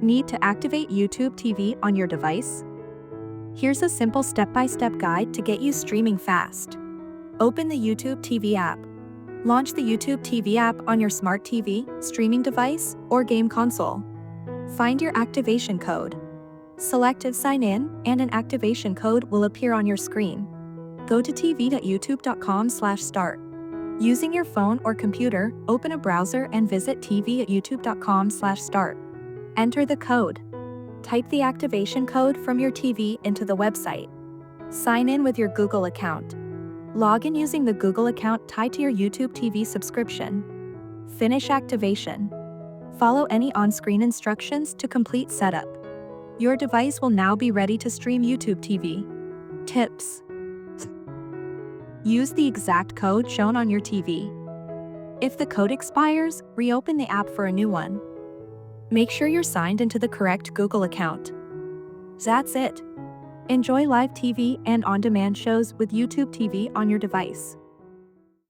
Need to activate YouTube TV on your device? Here's a simple step-by-step guide to get you streaming fast. Open the YouTube TV app. Launch the YouTube TV app on your smart TV, streaming device, or game console. Find your activation code. Select Sign In, and an activation code will appear on your screen. Go to tv.youtube.com/start. Using your phone or computer, open a browser and visit tv.youtube.com/start. Enter the code. Type the activation code from your TV into the website. Sign in with your Google account. Log in using the Google account tied to your YouTube TV subscription. Finish activation. Follow any on-screen instructions to complete setup. Your device will now be ready to stream YouTube TV. Tips: use the exact code shown on your TV. If the code expires, reopen the app for a new one. Make sure you're signed into the correct Google account. That's it. Enjoy live TV and on-demand shows with YouTube TV on your device.